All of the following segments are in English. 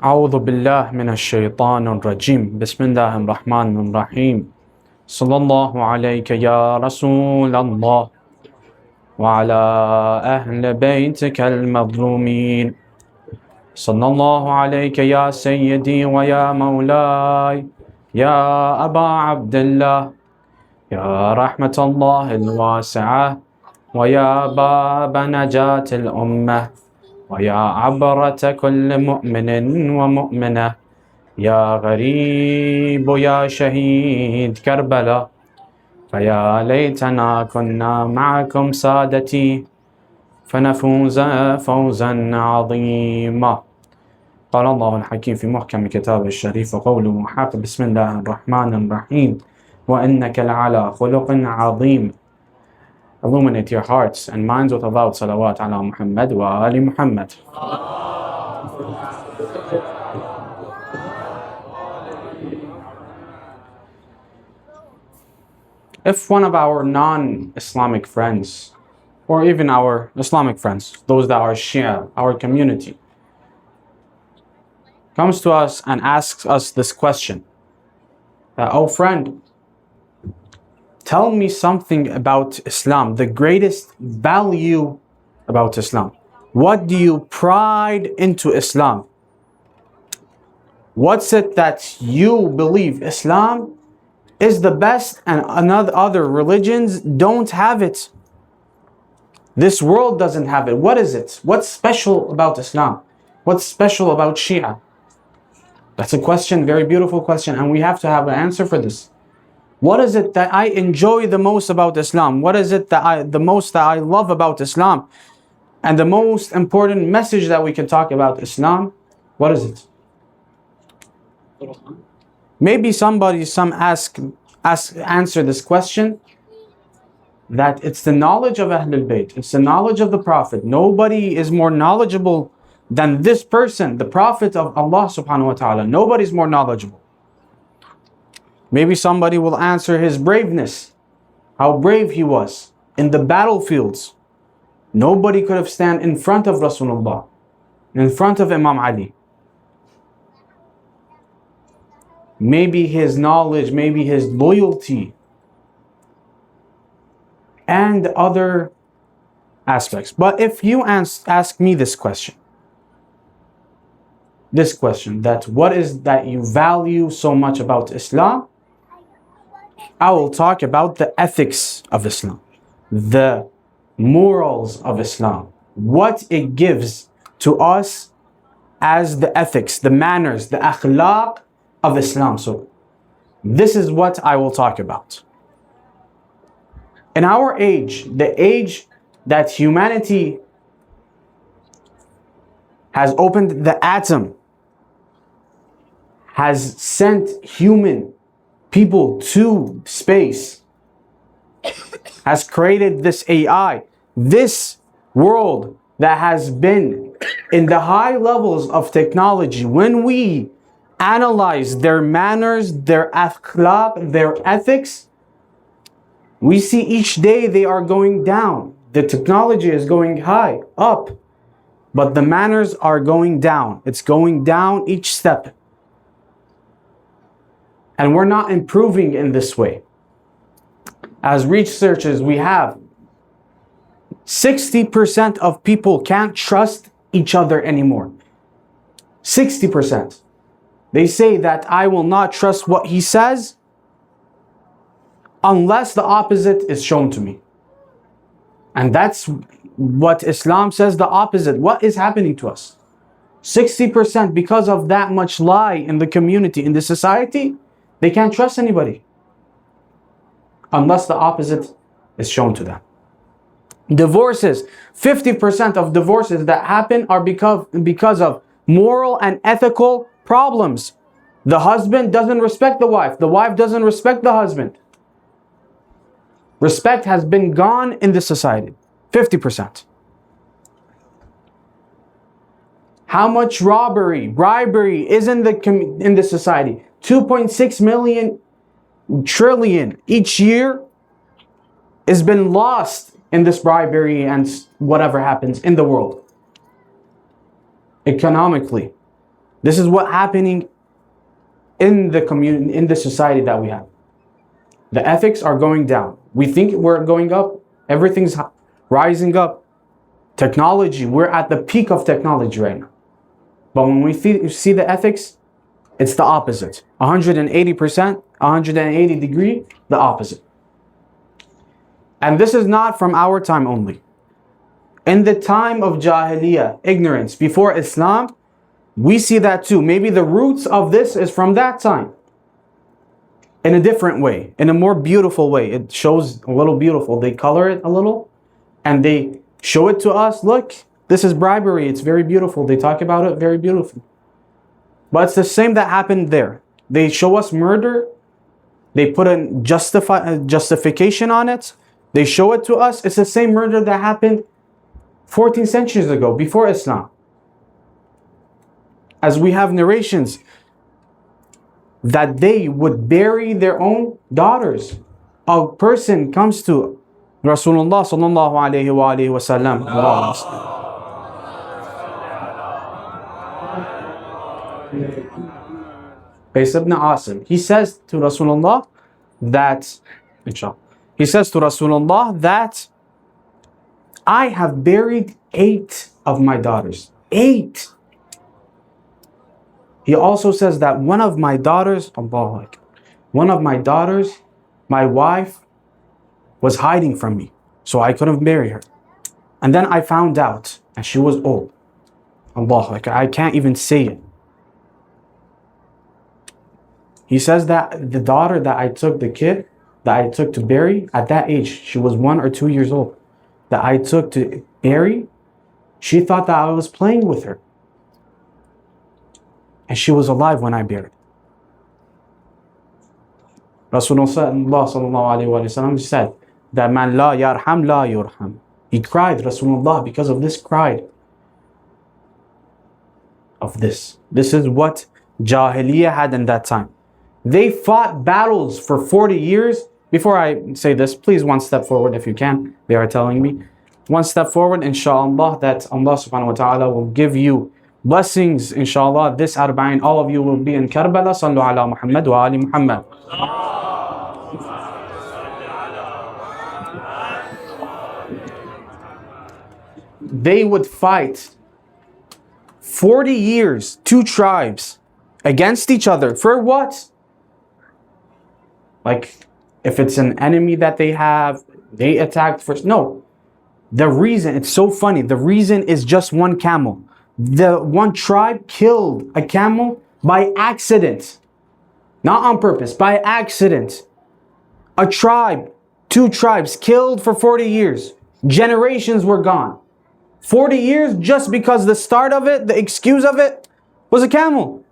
أعوذ بالله من الشيطان الرجيم بسم الله الرحمن الرحيم صلى الله عليك يا رسول الله وعلى أهل بيتك المظلومين صلى الله عليك يا سيدي ويا مولاي يا أبا عبد الله يا رحمة الله الواسعة ويا باب نجاة الأمة ويا عبرة كل مؤمن ومؤمنة يا غريب يا شهيد كربلاء فيا ليتنا كنا معكم سادتي فنفوز فوزا عظيما. قال الله الحكيم في محكم كتابه الشريف وقوله حق بسم الله الرحمن الرحيم وإنك لعلى خلق عظيم. Illuminate your hearts and minds with about salawat ala Muhammad wa ali Muhammad. If one of our non-Islamic friends, or even our Islamic friends, those that are Shia, our community, comes to us and asks us this question, that, oh friend, tell me something about Islam, the greatest value about Islam. What do you pride into Islam? What's it that you believe Islam is the best and other religions don't have it? This world doesn't have it. What is it? What's special about Islam? What's special about Shia? That's a question, very beautiful question, and we have to have an answer for this. What is it that I enjoy the most about Islam? What is it that I love about Islam? And the most important message that we can talk about Islam, what is it? Maybe answer this question, that it's the knowledge of Ahlul Bayt, it's the knowledge of the Prophet. Nobody is more knowledgeable than this person, the Prophet of Allah subhanahu wa ta'ala. Nobody's more knowledgeable. Maybe somebody will answer his braveness, how brave he was in the battlefields. Nobody could have stand in front of Rasulullah, in front of Imam Ali. Maybe his knowledge, maybe his loyalty, and other aspects. But if you ask me this question, that what is that you value so much about Islam, I will talk about the ethics of Islam, the morals of Islam, what it gives to us as the ethics, the manners, the akhlaq of Islam. So this is what I will talk about. In our age, the age that humanity has opened the atom, has sent human people to space, has created this AI, this world that has been in the high levels of technology. When we analyze their manners, their akhlaq, their ethics, we see each day they are going down. The technology is going high, up, but the manners are going down. It's going down each step. And we're not improving in this way. As researchers, we have 60% of people can't trust each other anymore. 60%. They say that I will not trust what he says unless the opposite is shown to me. And that's what Islam says, the opposite. What is happening to us? 60%, because of that much lie in the community, in the society, they can't trust anybody unless the opposite is shown to them. Divorces, 50% of divorces that happen are because of moral and ethical problems. The husband doesn't respect the wife doesn't respect the husband. Respect has been gone in this society. 50%. How much bribery is in the society? 2.6 million trillion each year has been lost in this bribery and whatever happens in the world. Economically, This is what happening in the community, in the society that we have. The ethics are going down. We think we're going up. Everything's rising up. Technology, we're at the peak of technology right now. But when we see the ethics, it's the opposite. 180%, 180 degree, the opposite. And this is not from our time only. In the time of Jahiliyyah, ignorance, before Islam, we see that too. Maybe the roots of this is from that time. In a different way, in a more beautiful way. It shows a little beautiful. They color it a little and they show it to us. Look, this is bribery. It's very beautiful. They talk about it very beautiful. But it's the same that happened there. They show us murder. They put a justification on it. They show it to us. It's the same murder that happened 14 centuries ago, before Islam. As we have narrations that they would bury their own daughters. A person comes to Rasulullah sallallahu alayhi wa sallam. Qais ibn Asim. He says to Rasulullah that, I have buried 8 of my daughters. 8. He also says that one of my daughters, my wife, was hiding from me, so I couldn't bury her. And then I found out, and she was old. I can't even say it. He says that the daughter that I took, the kid that I took to bury, at that age, she was 1 or 2 years old, that I took to bury, she thought that I was playing with her. And she was alive when I buried. Rasulullah said that man la yarham la yurham. He cried, Rasulullah, because of this cried. Of this. This is what Jahiliyyah had in that time. They fought battles for 40 years. Before I say this, please one step forward if you can. They are telling me. One step forward, inshallah, that Allah subhanahu wa ta'ala will give you blessings, inshallah. This arba'in, all of you will be in Karbala. Sallu ala Muhammad wa ali Muhammad. They would fight 40 years, 2 tribes against each other. For what? Like, if it's an enemy that they have, they attacked first. No. The reason, it's so funny. The reason is just one camel. The one tribe killed a camel by accident. Not on purpose, by accident. A tribe, 2 tribes killed for 40 years. Generations were gone. 40 years just because the start of it, the excuse of it, was a camel.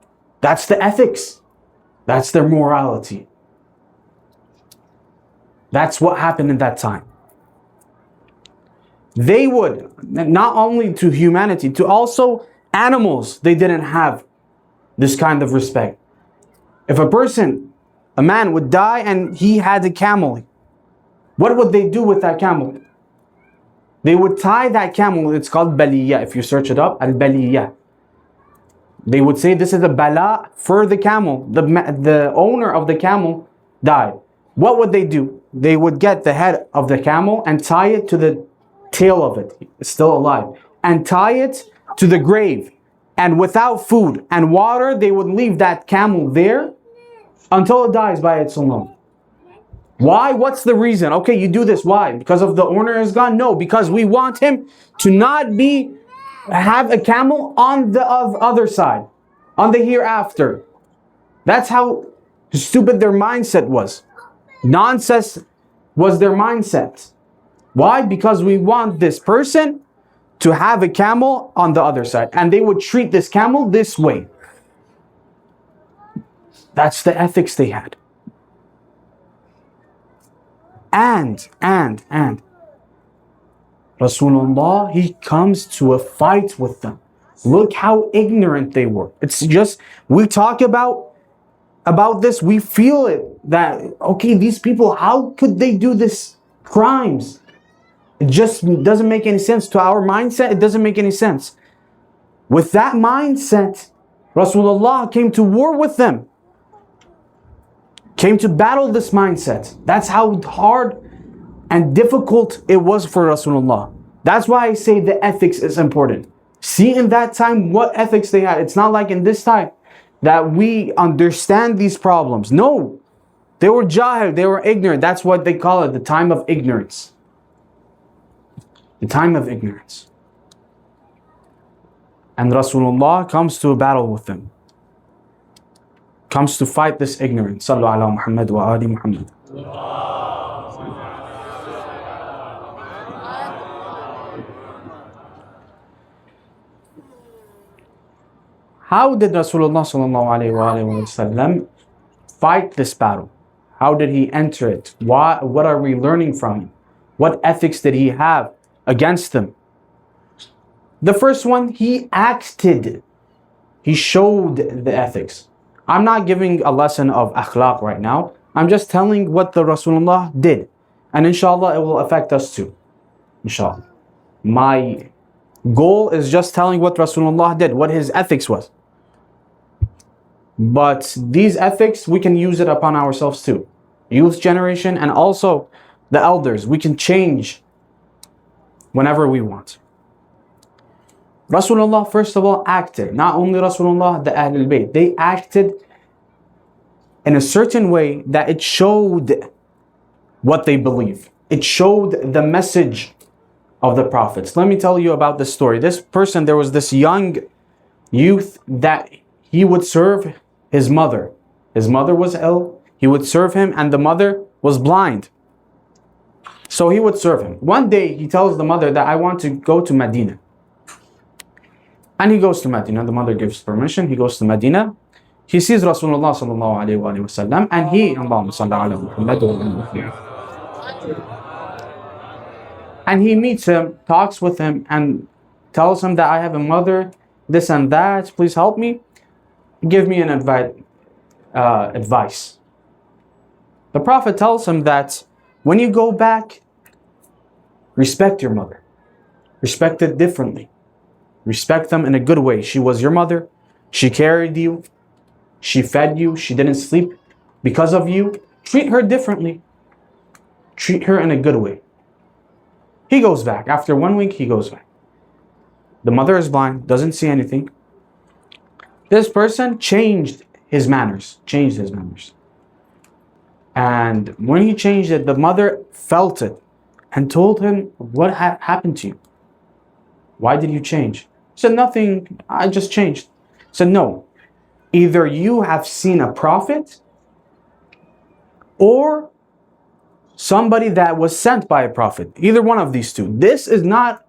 That's the ethics. That's their morality. That's what happened in that time. They would, not only to humanity, to also animals, they didn't have this kind of respect. If a man would die and he had a camel, what would they do with that camel? They would tie that camel, it's called baliyah, if you search it up, al-baliyah. They would say this is a bala for the camel. The owner of the camel died. What would they do? They would get the head of the camel and tie it to the tail of it, it's still alive, and tie it to the grave. And without food and water, they would leave that camel there until it dies by its own. Why? What's the reason? Okay, you do this. Why? Because of the owner is gone? No, because we want him to not have a camel on the other side, on the hereafter. That's how stupid their mindset was. Nonsense was their mindset. Why? Because we want this person to have a camel on the other side. And they would treat this camel this way. That's the ethics they had. And Rasulullah, he comes to a fight with them. Look how ignorant they were. It's just, we talk about this, we feel it, that, okay, these people, how could they do this crimes? It just doesn't make any sense. To our mindset, it doesn't make any sense. With that mindset, Rasulullah came to war with them, came to battle this mindset. That's how hard and difficult it was for Rasulullah. That's why I say the ethics is important. See in that time what ethics they had. It's not like in this time that we understand these problems. No, they were jahil, they were ignorant. That's what they call it, the time of ignorance. The time of ignorance. And Rasulullah comes to a battle with them. Comes to fight this ignorance. Sallu ala Muhammad wa ali Muhammad. How did Rasulullah sallallahu alayhi wa sallam fight this battle? How did he enter it? What are we learning from him? What ethics did he have against them? The first one, he acted. He showed the ethics. I'm not giving a lesson of akhlaq right now. I'm just telling what the Rasulullah did. And inshallah, it will affect us too. Inshallah. My goal is just telling what Rasulullah did, what his ethics was. But these ethics, we can use it upon ourselves too. Youth generation and also the elders. We can change whenever we want. Rasulullah, first of all, acted. Not only Rasulullah, the Ahlul Bayt. They acted in a certain way that it showed what they believe. It showed the message of the prophets. Let me tell you about this story. This person, there was this young youth that he would serve his mother. His mother was ill. He would serve him and the mother was blind. So he would serve him. One day he tells the mother that I want to go to Medina. And he goes to Medina. The mother gives permission. He goes to Medina. He sees Rasulullah sallallahu alayhi wa sallam and he, and he meets him, talks with him and tells him that I have a mother, this and that, please help me. Give me an advice. The Prophet tells him that when you go back, respect your mother. Respect it differently. Respect them in a good way. She was your mother. She carried you. She fed you. She didn't sleep because of you. Treat her differently. Treat her in a good way. He goes back. After 1 week, he goes back. The mother is blind, doesn't see anything. This person changed his manners. And when he changed it, the mother felt it and told him, what happened to you? Why did you change? He said, nothing, I just changed. He said, no, either you have seen a prophet or somebody that was sent by a prophet. Either one of these two. This is not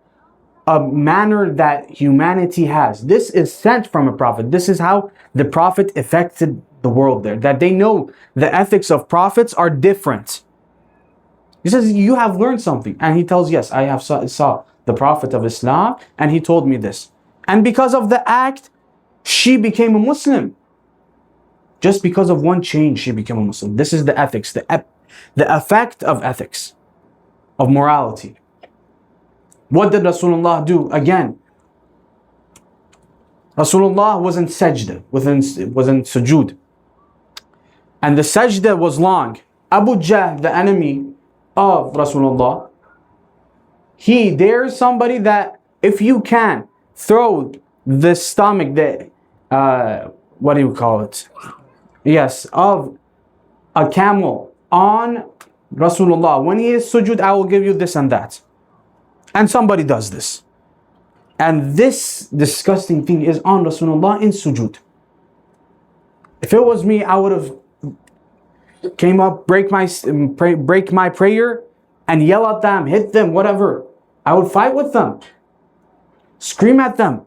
a manner that humanity has. This is sent from a prophet. This is how the prophet affected the world there. That they know the ethics of prophets are different. He says, you have learned something. And he tells, yes, I have saw the Prophet of Islam and he told me this. And because of the act, she became a Muslim. Just because of one change, she became a Muslim. This is the ethics, the effect of ethics, of morality. What did Rasulullah do? Again, Rasulullah was in sajda, was in sujood. And the sajda was long. Abu Jahl, the enemy of Rasulullah, he dares somebody that if you can throw the stomach, what do you call it? Yes, of a camel on Rasulullah. When he is sujood, I will give you this and that. And somebody does this. And this disgusting thing is on Rasulullah in sujood. If it was me, I would have came up, break my prayer and yell at them, hit them, whatever. I would fight with them. Scream at them.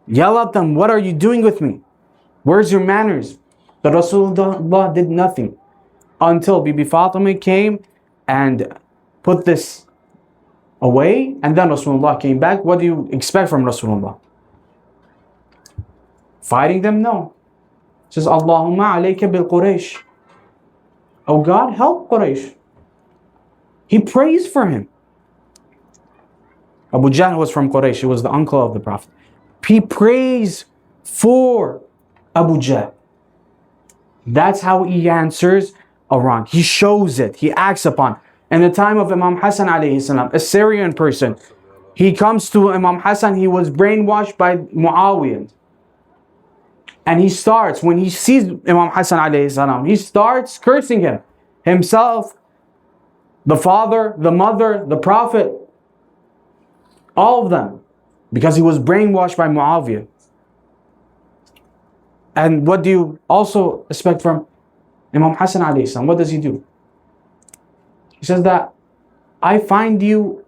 Yell at them, what are you doing with me? Where's your manners? But Rasulullah did nothing until Bibi Fatima came and put this away, and then Rasulullah came back. What do you expect from Rasulullah? Fighting them? No. It says, Allahumma alayka bil Quraysh. Oh God, help Quraysh. He prays for him. Abu Jahl was from Quraysh. He was the uncle of the Prophet. He prays for Abu Jahl. That's how he answers Iran. He shows it. He acts upon. In the time of Imam Hassan alayhi salam, a Syrian person, he comes to Imam Hassan. He was brainwashed by Muawiyah. And he starts, when he sees Imam Hassan alayhi salam, he starts cursing him. Himself, the father, the mother, the prophet, all of them. Because he was brainwashed by Muawiyah. And what do you also expect from Imam Hassan alayhi salam? What does he do? He says that, I find you,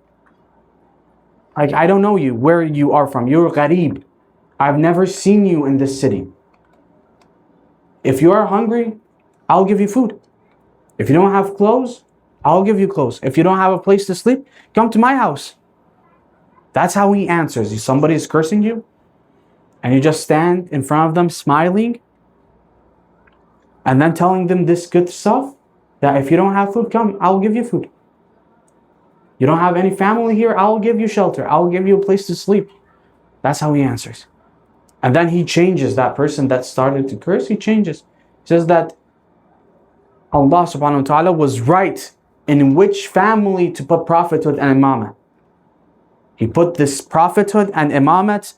like, I don't know you, where you are from. You're gharib. I've never seen you in this city. If you are hungry, I'll give you food. If you don't have clothes, I'll give you clothes. If you don't have a place to sleep, come to my house. That's how he answers. If somebody is cursing you, and you just stand in front of them smiling, and then telling them this good stuff, that if you don't have food, come, I'll give you food. You don't have any family here, I'll give you shelter. I'll give you a place to sleep. That's how he answers. And then he changes that person that started to curse, he changes. He says that Allah subhanahu wa ta'ala was right in which family to put prophethood and imamah. He put this prophethood and imamat,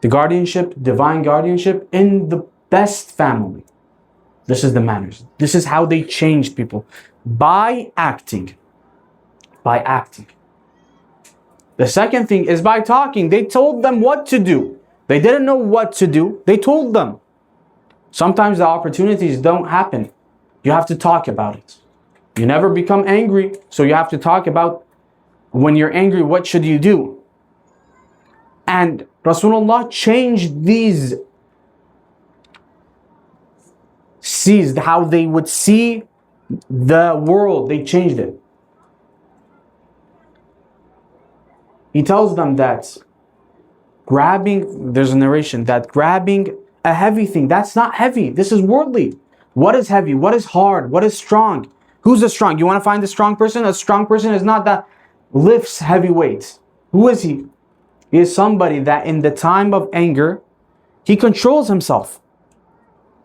the guardianship, divine guardianship, in the best family. This is the manners. This is how they changed people. By acting. By acting. The second thing is by talking. They told them what to do. They didn't know what to do. They told them. Sometimes the opportunities don't happen. You have to talk about it. You never become angry, so you have to talk about when you're angry, what should you do? And Rasulullah changed these sees, how they would see the world. They changed it. He tells them that grabbing, there's a narration, that grabbing a heavy thing, that's not heavy. This is worldly. What is heavy? What is hard? What is strong? Who's a strong? You want to find a strong person? A strong person is not that lifts heavy weights. Who is he? He is somebody that in the time of anger, he controls himself.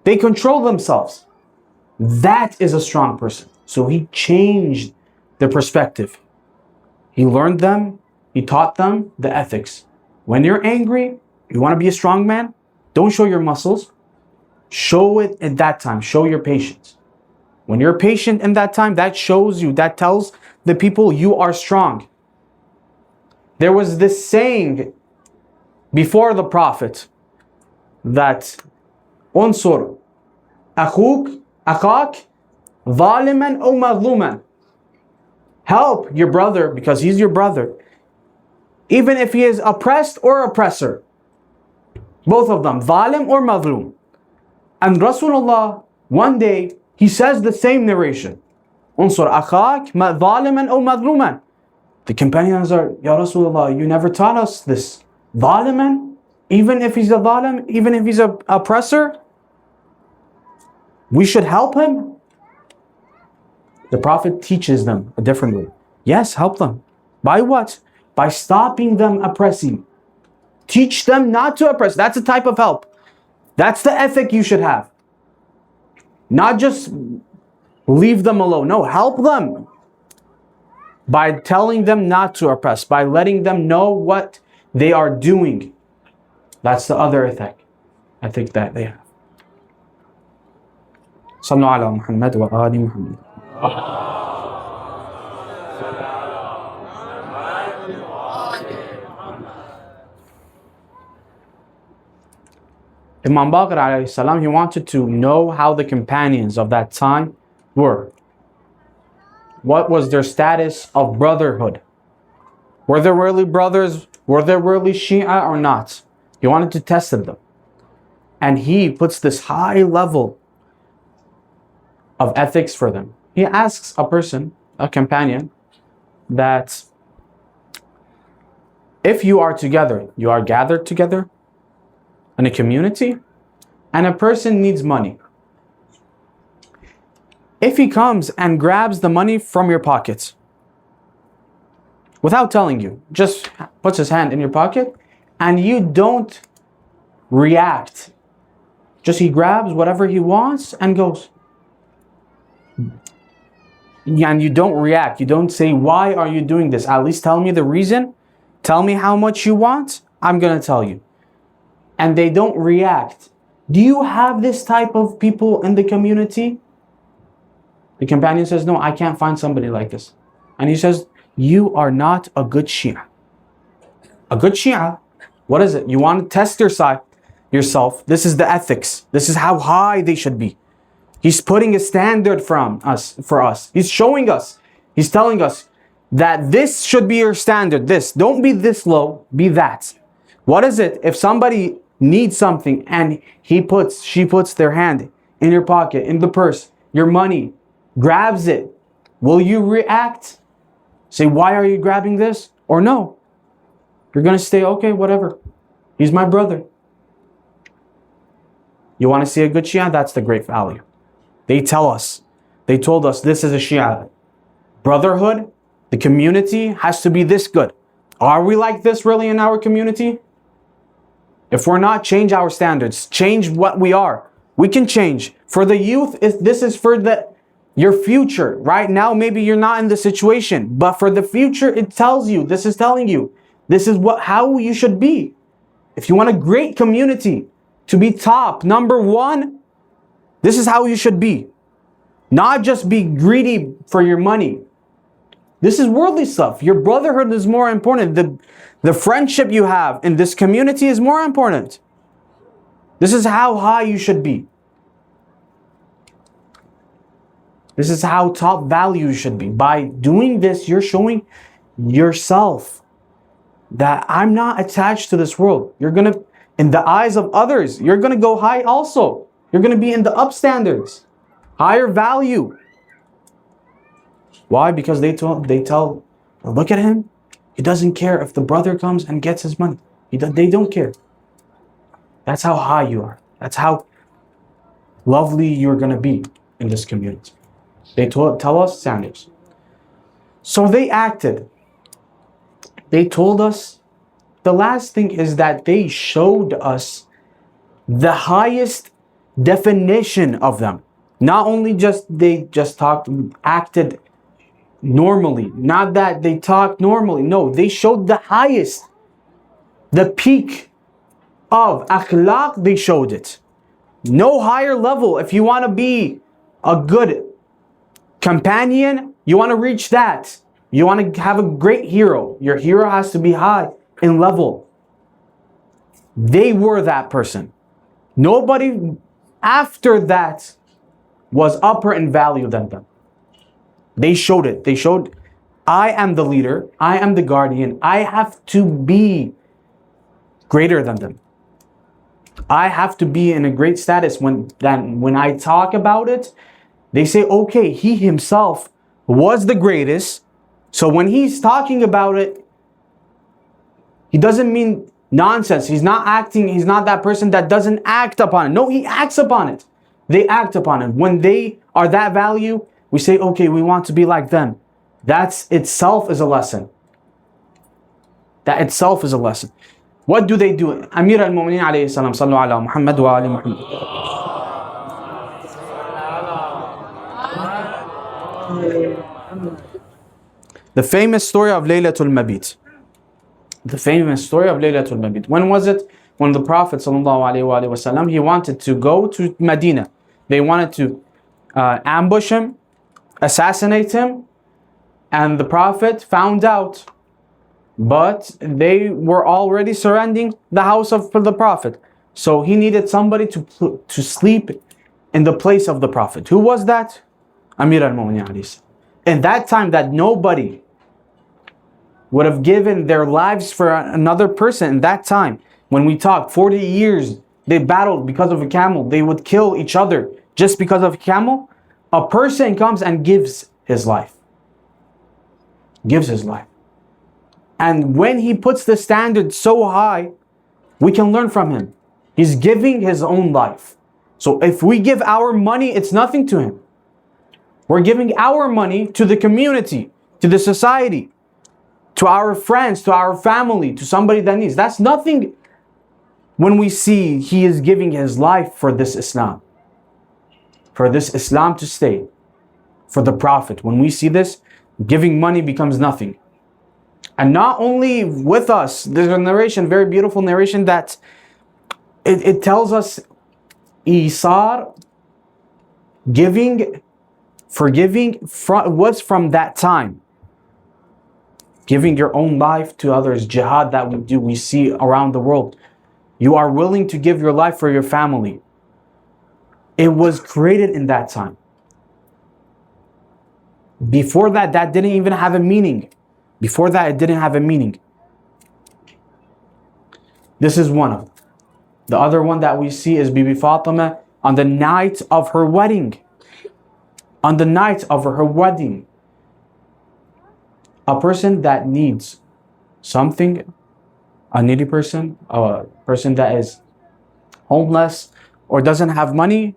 They control themselves. That is a strong person. So he changed the perspective. He learned them. He taught them the ethics. When you're angry, you want to be a strong man, don't show your muscles. Show it at that time. Show your patience. When you're patient in that time, that shows you, that tells the people you are strong. There was this saying before the Prophet that unsur akhak zaliman aw mazluman. Help your brother because he's your brother, even if he is oppressed or oppressor. Both of them, zalim or mazlum. And Rasulullah, one day, he says the same narration. Unsur akhak zaliman aw mazluman. The companions are, Ya Rasulullah, you never taught us this. Zaliman, even if he's a zalim, even if he's an oppressor, we should help him. The Prophet teaches them a different way. Yes, help them. By what? By stopping them oppressing. Teach them not to oppress. That's a type of help. That's the ethic you should have. Not just leave them alone. No, help them. By telling them not to oppress. By letting them know what they are doing. That's the other ethic that they have. Sallu ala Muhammad wa ali Muhammad. Imam Bagherzadeh alayhi salam, he wanted to know how the companions of that time were. What was their status of brotherhood? Were they really brothers? Were they really Shia or not? He wanted to test them. And he puts this high level of ethics for them. He asks a person, a companion, that if you are together, you are gathered together in a community, and a person needs money. If he comes and grabs the money from your pockets, without telling you, just puts his hand in your pocket, and you don't react Just he grabs whatever he wants and goes. And you don't react. You don't say, why are you doing this? At least tell me the reason. Tell me how much you want. I'm going to tell you. And they don't react. Do you have this type of people in the community? The companion says, no, I can't find somebody like this. And he says, you are not a good Shia. A good Shia, what is it? You want to test yourself. This is the ethics. This is how high they should be. He's putting a standard for us. He's showing us. He's telling us that this should be your standard. This. Don't be this low. Be that. What is it? If somebody needs something and she puts their hand in your pocket, in the purse, your money, grabs it, will you react? Say, why are you grabbing this? Or no? You're going to stay, okay, whatever. He's my brother. You want to see a good Shia? That's the great value. They told us this is a Shia. Brotherhood, the community has to be this good. Are we like this really in our community? If we're not, change our standards. Change what we are. We can change. For the youth, this is for your future. Right now, maybe you're not in the situation. But for the future, it tells you, this is telling you, this is how you should be. If you want a great community to be top, number one, this is how you should be. Not just be greedy for your money. This is worldly stuff. Your brotherhood is more important. The friendship you have in this community is more important. This is how high you should be. This is how top value you should be. By doing this, you're showing yourself that I'm not attached to this world. You're going to, in the eyes of others, you're going to go high also. You're going to be in the up standards. Higher value. Why? Because they tell, look at him. He doesn't care if the brother comes and gets his money. They don't care. That's how high you are. That's how lovely you're going to be in this community. They tell us standards. So they acted. They told us. The last thing is that they showed us the highest definition of them. Not only they just acted normally. Not that they talked normally. No, they showed the highest, the peak of akhlaq, they showed it. No higher level. If you want to be a good companion, you want to reach that. You want to have a great hero. Your hero has to be high in level. They were that person. Nobody after that was upper in value than them. They showed it. They showed, I am the leader. I am the guardian. I have to be greater than them. I have to be in a great status. When I talk about it, they say, okay, he himself was the greatest. So when he's talking about it, he doesn't mean nonsense. He's not that person that doesn't act upon it. No, he acts upon it. They act upon it. When they are that value, we say, okay, we want to be like them. That itself is a lesson. That itself is a lesson. What do they do? Amir al-Mu'mineen alayhi salam, sallu ala Muhammad wa ali Muhammad. The famous story of Laylatul Mabit. The famous story of Laylatul Mabit. When was it? When the Prophet sallallahu alaihi wasallam, he wanted to go to Medina. They wanted to ambush him, assassinate him, and the Prophet found out. But they were already surrounding the house of the Prophet. So he needed somebody to sleep in the place of the Prophet. Who was that? Amir al-Mu'mineen. In that time that nobody would have given their lives for another person in that time. When we talk 40 years, they battled because of a camel. They would kill each other just because of a camel. A person comes and gives his life. Gives his life. And when he puts the standard so high, we can learn from him. He's giving his own life. So if we give our money, it's nothing to him. We're giving our money to the community, to the society, to our friends, to our family, to somebody that needs. That's nothing when we see he is giving his life for this Islam, for this Islam to stay, for the Prophet. When we see this, giving money becomes nothing. And not only with us, there's a narration, very beautiful narration, that it tells us Isar, giving, forgiving, was from that time. Giving your own life to others, jihad that we see around the world. You are willing to give your life for your family. It was created in that time. Before that, that didn't even have a meaning. Before that, it didn't have a meaning. This is one of them. The other one that we see is Bibi Fatima on the night of her wedding. On the night of her wedding. A person that needs something, a needy person, a person that is homeless or doesn't have money,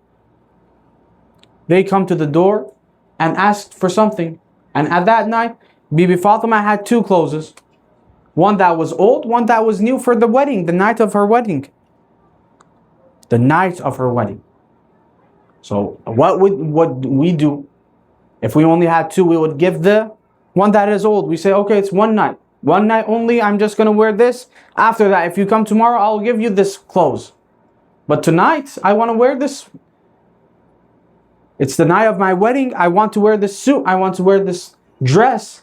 they come to the door and ask for something. And at that night, Bibi Fatima had two clothes. One that was old, one that was new for the wedding, the night of her wedding. The night of her wedding. So what would we do? If we only had two, we would give the one that is old. We say, okay, it's one night. One night only, I'm just going to wear this. After that, if you come tomorrow, I'll give you this clothes. But tonight, I want to wear this. It's the night of my wedding. I want to wear this suit. I want to wear this dress.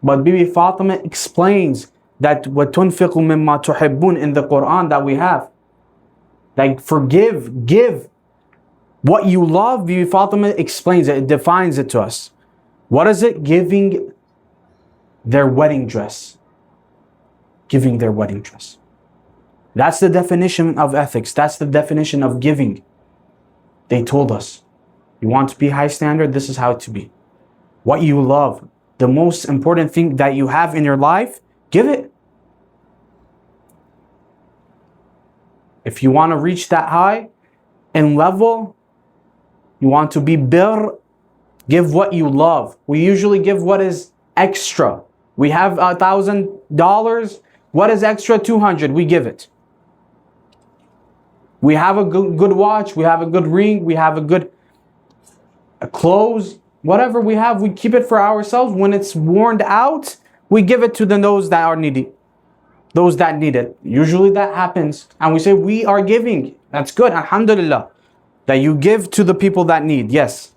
But Bibi Fatima explains that وَتُنْفِقُ مِمَّا تُحِبُّونَ in the Quran that we have. Like forgive, give. What you love, Bibi Fatima explains it, defines it to us. What is it? Giving their wedding dress. Giving their wedding dress. That's the definition of ethics. That's the definition of giving. They told us, you want to be high standard, this is how it to be. What you love, the most important thing that you have in your life, give it. If you want to reach that high in level, you want to be bir, give what you love. We usually give what is extra. We have $1,000. What is extra? 200. We give it. We have a good watch. We have a good ring. We have a good clothes. Whatever we have, we keep it for ourselves. When it's worn out, we give it to those that are needy. Those that need it. Usually that happens. And we say, we are giving. That's good. Alhamdulillah. That you give to the people that need. Yes.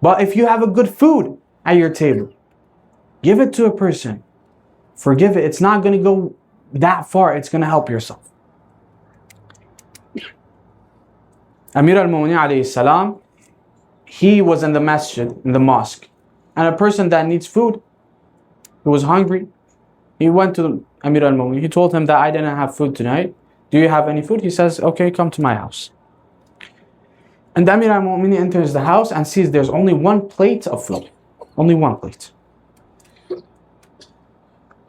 But if you have a good food at your table, give it to a person. Forgive it. It's not going to go that far. It's going to help yourself. Amir al-Mu'minin alayhi salam, he was in the masjid, in the mosque. And a person that needs food, who was hungry, he went to Amir al-Mu'minin. He told him that I didn't have food tonight. Do you have any food? He says, okay, come to my house. And Amir al-Mu'minin enters the house and sees there's only one plate of food. Only one plate.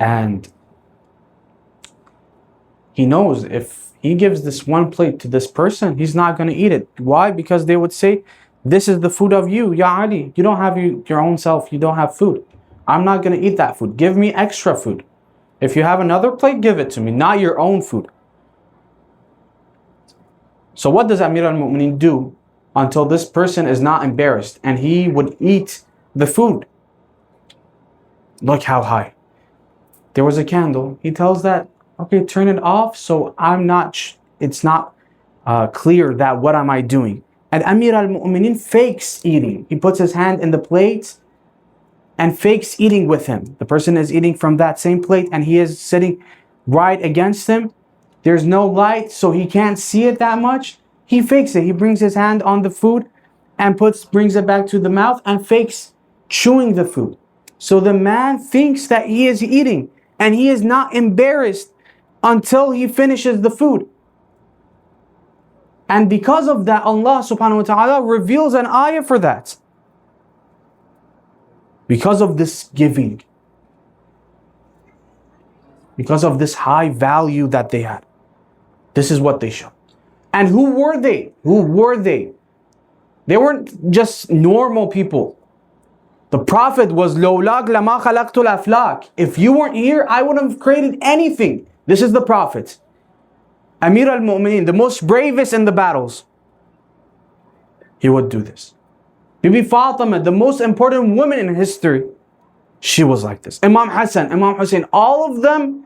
And he knows if he gives this one plate to this person, he's not going to eat it. Why? Because they would say, this is the food of you, Ya Ali. You don't have your own self. You don't have food. I'm not going to eat that food. Give me extra food. If you have another plate, give it to me, not your own food. So what does Amir al-Mu'minin do until this person is not embarrassed and he would eat the food? Look how high. There was a candle. He tells that, okay, turn it off so it's not clear that what am I doing. And Amir al-Mu'minin fakes eating. He puts his hand in the plate and fakes eating with him. The person is eating from that same plate and he is sitting right against him. There's no light, so he can't see it that much. He fakes it. He brings his hand on the food and brings it back to the mouth and fakes chewing the food. So the man thinks that he is eating and he is not embarrassed until he finishes the food. And because of that, Allah subhanahu wa ta'ala reveals an ayah for that. Because of this giving. Because of this high value that they had. This is what they showed. And who were they? Who were they? They weren't just normal people. The Prophet was لَوْلَاكَ لَمَا خَلَقْتُ الْأَفْلَاكَ. If you weren't here, I wouldn't have created anything. This is the Prophet. Amir al-Mu'mineen, the most bravest in the battles, he would do this. Bibi Fatima, the most important woman in history, she was like this. Imam Hassan, Imam Hossein, all of them,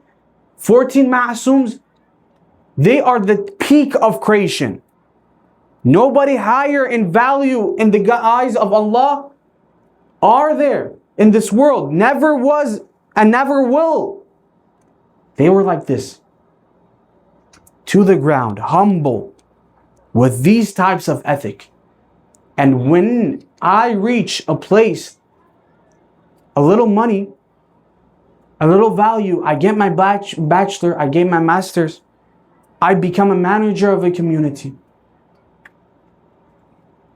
14 ma'asums, they are the peak of creation. Nobody higher in value in the eyes of Allah are there in this world. Never was and never will. They were like this. To the ground, humble, with these types of ethic. And when I reach a place, a little money, a little value, I get my bachelor, I get my master's, I become a manager of a community.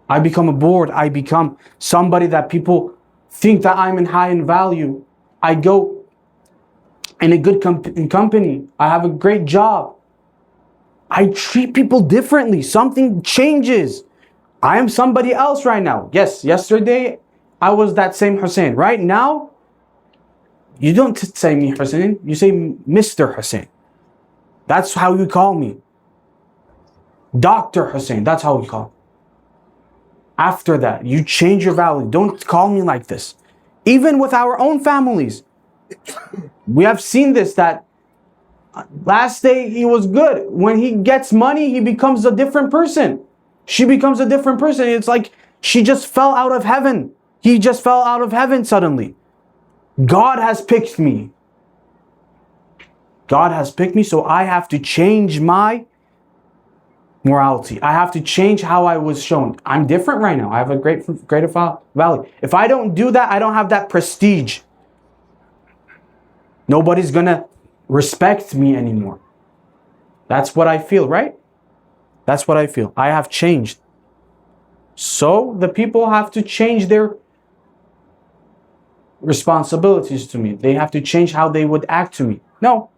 I become a board, I become somebody that people think that I'm in high in value. I go in a good company, I have a great job. I treat people differently, something changes. I am somebody else right now. Yes, yesterday I was that same Hussein. Right now, you don't say me Hussein, you say Mr. Hussein. That's how you call me. Dr. Hussein, that's how we call me. After that, you change your value. Don't call me like this. Even with our own families. We have seen this, that last day he was good. When he gets money, he becomes a different person. She becomes a different person. It's like she just fell out of heaven. He just fell out of heaven suddenly. God has picked me. God has picked me, so I have to change my morality. I have to change how I was shown. I'm different right now. I have a greater value. If I don't do that, I don't have that prestige. Nobody's gonna respect me anymore. That's what I feel, right? That's what I feel. I have changed. So the people have to change their responsibilities to me. They have to change how they would act to me. No.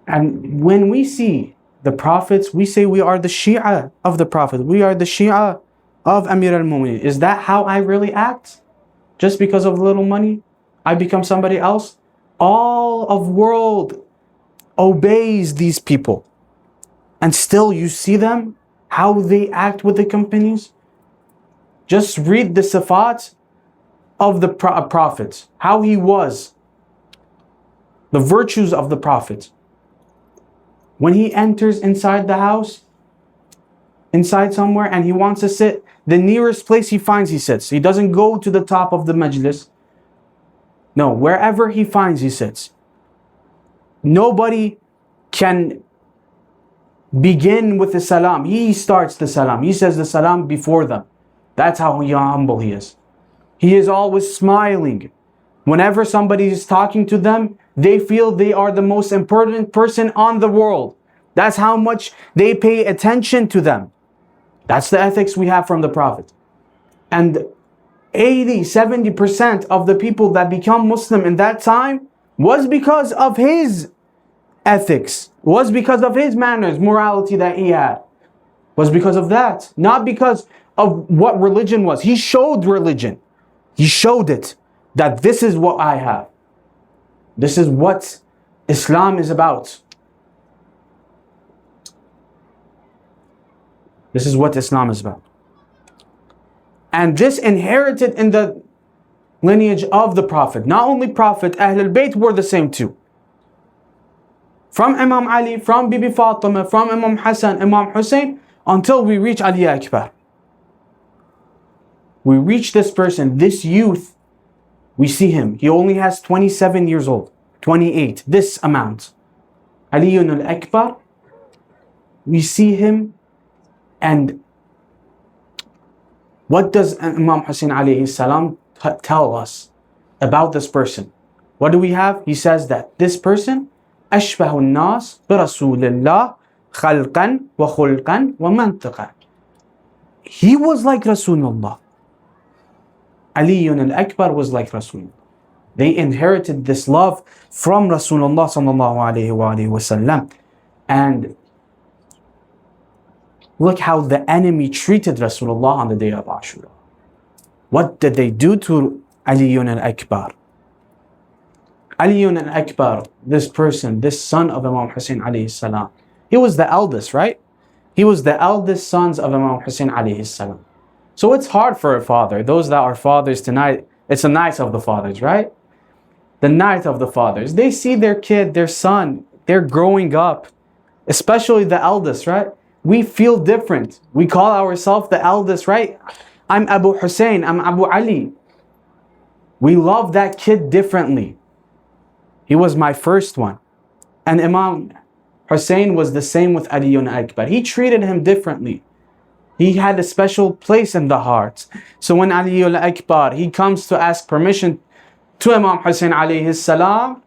And when we see the prophets, we say we are the Shia of the Prophet. We are the Shia of Amir al-Mu'mineen. Is that how I really act? Just because of little money, I become somebody else? All of world obeys these people. And still you see them, how they act with the companies. Just read the sifat of the Prophet, how he was, the virtues of the Prophet. When he enters inside the house, inside somewhere, and he wants to sit, the nearest place he finds, he sits. He doesn't go to the top of the majlis. No, wherever he finds, he sits. Nobody can begin with the salam. He starts the salam. He says the salam before them. That's how humble he is. He is always smiling. Whenever somebody is talking to them, they feel they are the most important person on the world. That's how much they pay attention to them. That's the ethics we have from the Prophet. And 70% of the people that become Muslim in that time was because of his ethics, was because of his manners, morality that he had. Was because of that, not because of what religion was. He showed religion. He showed it, that this is what I have. This is what Islam is about. This is what Islam is about. And this inherited in the lineage of the Prophet. Not only Prophet, Ahlul Bayt were the same too. From Imam Ali, from Bibi Fatima, from Imam Hassan, Imam Hussein, until we reach Ali Akbar. We reach this person, this youth, we see him. He only has 27 years old, 28, this amount. Ali al-Akbar, we see him, and what does Imam Hussein alayhi salam tell us about this person? What do we have? He says that this person, أشبه الناس برسول الله خلقا وخلقا ومنطقا. He was like Rasulullah. Ali al-Akbar was like Rasulullah. They inherited this love from Rasulullah sallallahu alayhi wa sallam. And look how the enemy treated Rasulullah on the day of Ashura. What did they do to Ali al-Akbar? Ali al-Akbar, this person, this son of Imam Hussein alayhi salam, He was the eldest, right? He was the eldest sons of Imam Hussein alayhi salam. So it's hard for a father. Those that are fathers tonight, it's a night of the fathers, right? The night of the fathers. They see their kid, their son, they're growing up, especially the eldest, right? We feel different. We call ourselves the eldest, right? I'm Abu Hussein, I'm Abu Ali. We love that kid differently. He was my first one. And Imam Hussein was the same with Ali Akbar. He treated him differently. He had a special place in the heart. So when Ali Akbar, he comes to ask permission to Imam Hussein alayhi salam,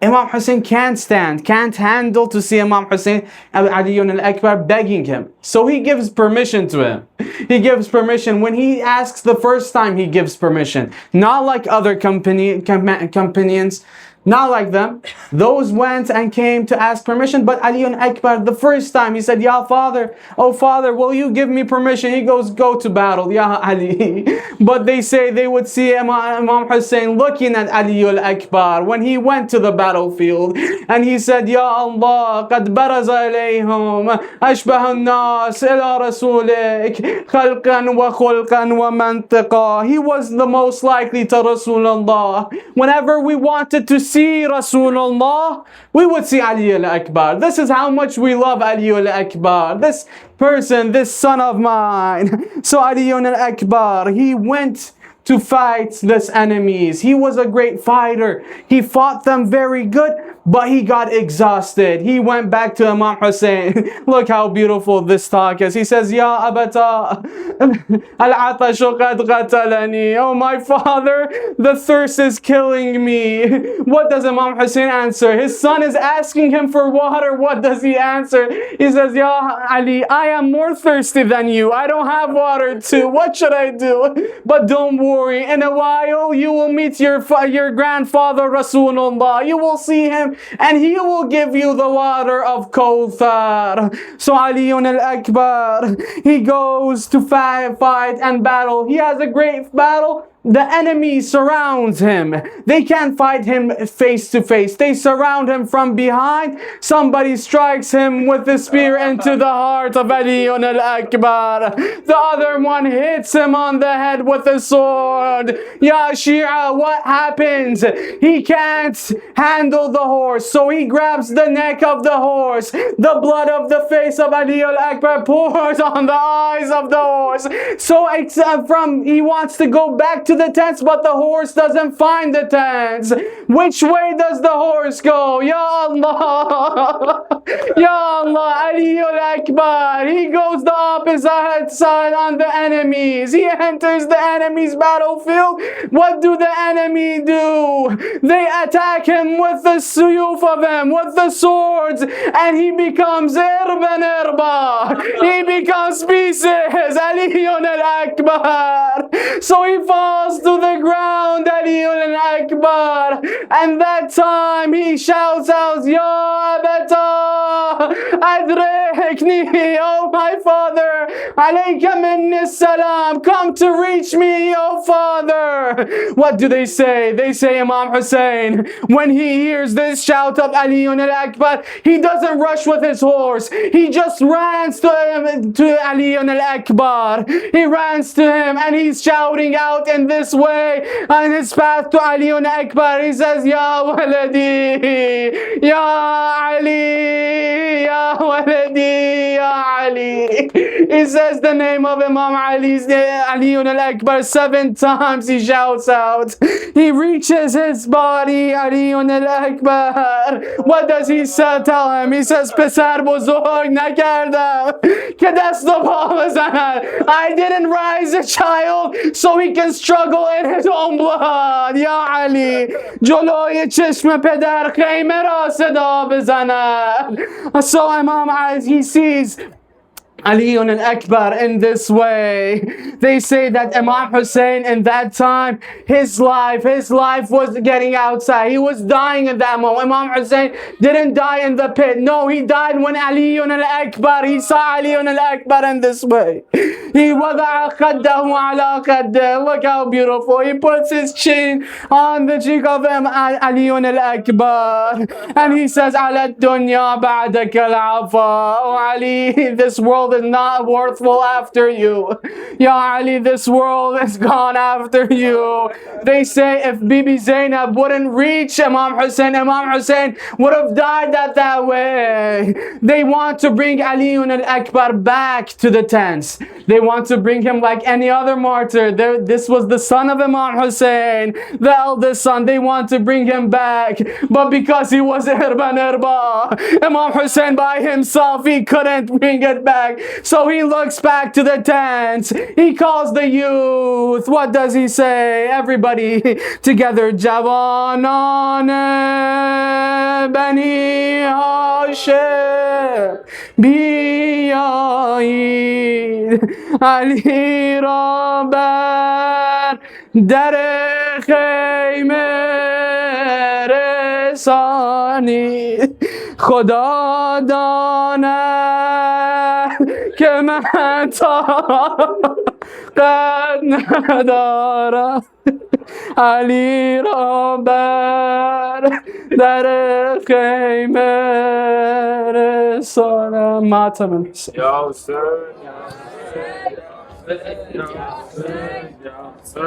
Imam Hussein can't stand, can't handle to see Imam Hussein Ali Akbar begging him. So he gives permission to him. He gives permission. When he asks the first time, he gives permission. Not like other companions, not like them. Those went and came to ask permission, but Ali Akbar, the first time, he said, Ya father, oh father, will you give me permission? He goes, go to battle, Ya Ali. But they say they would see Imam Hussein looking at Ali Akbar when he went to the battlefield. And he said, Ya Allah, قد برز إليهم أشبه الناس إلى رسولك خلقا وخلقا ومنطقا. He was the most likely to Rasulullah. Whenever we wanted to see Rasulullah, we would see Ali Akbar. This is how much we love Ali Akbar. This person, this son of mine. So Ali Akbar, he went to fight his enemies. He was a great fighter. He fought them very good, but he got exhausted. He went back to Imam Hussein. Look how beautiful this talk is. He says, Ya abata, al-atashu qad qatalani. Oh my father, the thirst is killing me. What does Imam Hussein answer? His son is asking him for water. What does he answer? He says, Ya Ali, I am more thirsty than you. I don't have water too. What should I do? But don't worry. In a while, you will meet your grandfather Rasulullah. You will see him and he will give you the water of Kawthar. So Ali al-Akbar, he goes to fight and battle. He has a great battle. The enemy surrounds him. They can't fight him face to face. They surround him from behind. Somebody strikes him with a spear into the heart of Ali al-Akbar. The other one hits him on the head with a sword. Ya Shia, what happens? He can't handle the horse, so he grabs the neck of the horse. The blood of the face of Ali al-Akbar pours on the eyes of the horse. So he wants to go back to the tents, but the horse doesn't find the tents. Which way does the horse go? Ya Allah, Ya Allah, Ali al-Akbar, he goes the opposite side on the enemies. He enters the enemy's battlefield. What do the enemy do? They attack him with the suyuf of him, with the swords, and he becomes irban irba. He becomes pieces. Ali al-Akbar. So he falls to the ground, Ali al-Akbar, and that time he shouts out, Ya Abata, Adrekni, oh my father, alayka minni salam, come to reach me, oh father. What do they say? They say Imam Hussein, when he hears this shout of Ali al-Akbar, he doesn't rush with his horse, he just runs to Ali al-Akbar. He runs to him and he's shouting out in this way on his path to Ali Akbar. He says, Ya waladi, Ya Ali, Ya waladi, Ya Ali. He says the name of Imam Ali Akbar 7 times. He shouts out. He reaches his body, Ali Akbar. What does he tell him? He says, Pesar buzurg nakardam ke dast o pa bezanan. I didn't raise a child so he can struggle in his own blood. Ya Ali, جلوی چشم پدر خیمه را صدا بزند. So Imam Ali, he sees Ali al-Akbar in this way. They say that Imam Hussein in that time, his life was getting outside. He was dying in that moment. Imam Hussein didn't die in the pit. No, he died when Ali al-Akbar, he saw Ali al-Akbar in this way. He وضع خده على خده. Look how beautiful. He puts his chin on the cheek of him, Ali al-Akbar. And he says, على الدنيا بعدك العفا. Oh Ali, this world is not worthful after you. Ya Ali, this world is gone after you. They say if Bibi Zainab wouldn't reach Imam Hussein would have died that way. They want to bring Ali al-Akbar back to the tents. They want to bring him like any other martyr. This was the son of Imam Hussein, the eldest son. They want to bring him back. But because he was Irban Irba, Imam Hussein by himself, he couldn't bring it back. So he looks back to the tents. He calls the youth. What does he say? Everybody together. Javanan Bani Hashim Biyayid Ali Rabban در خیمه رسانی خدا داند که من طاقت ندارم علی را بر در خیمه رسانم ماتم Ya Hussein, ya Hussein, ya Hussein, ya Hussein.